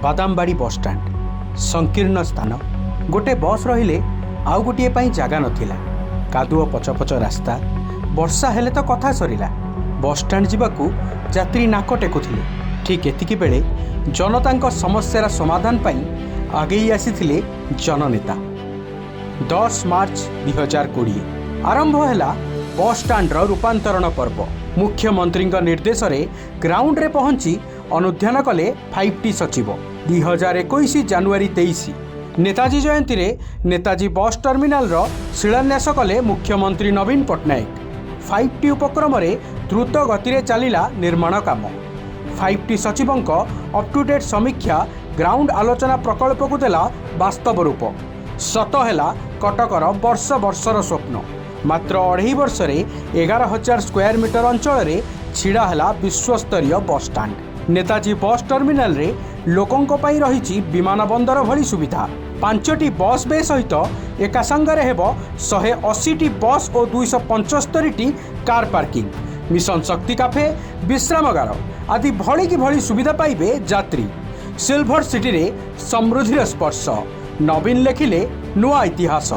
Badambadi bus stand संकीर्ण स्थान गोटे बस रहिले आउ गोटे जगह नथिला। कादुओ पचपच रास्ता वर्षा हेले तो कथा सरिला। बसस्टाण्ड जावाकू यात्री नाक टेकुथिले। ठीक एतिकी बेले जनता समस्यार समाधान पाई आगेई आसीथिले जननेता। 10 मार्च 2020 आरंभ हैला बसस्टाण्डर रूपांतरण पर्व। मुख्यमंत्री निर्देश रे ग्राउंड रे पहुंची अनुध्यान कले 5T सचिव। 2021 जनवरी 23 नेताजी जयंती रे नेताजी बस टर्मिनाल रो शिलान्यास कले मुख्यमंत्री नवीन पट्टनायक। 5T उपक्रम रे द्रुत गति रे चलिला निर्माण काम। 5T सचिवंक अप टू डेट समीक्षा ग्राउंड आलोचना प्रकल्प को देला वास्तव रूप। सत हैला कटकर वर्ष वर्षर स्वप्न। मात्र 2.5 वर्ष रे 11,000 स्क्वायर मीटर अंचल रे छिड़ा हैला विश्वस्तरीय बस स्टाण्ड। नेताजी बस टर्मिनाल रे लोकंक पई रहिछि विमान बंदर भली सुविधा। 5टी बस बे सहित एका संगरे हेबो 180टी बस और 275टी कार पार्किंग। मिशन शक्ति कैफे विश्रामगार आदि भली की भली सुविधा पाइबे यात्री। सिल्भर सिटी रे समृद्धिर स्पर्श। नवीन लेखिले नुआ इतिहास।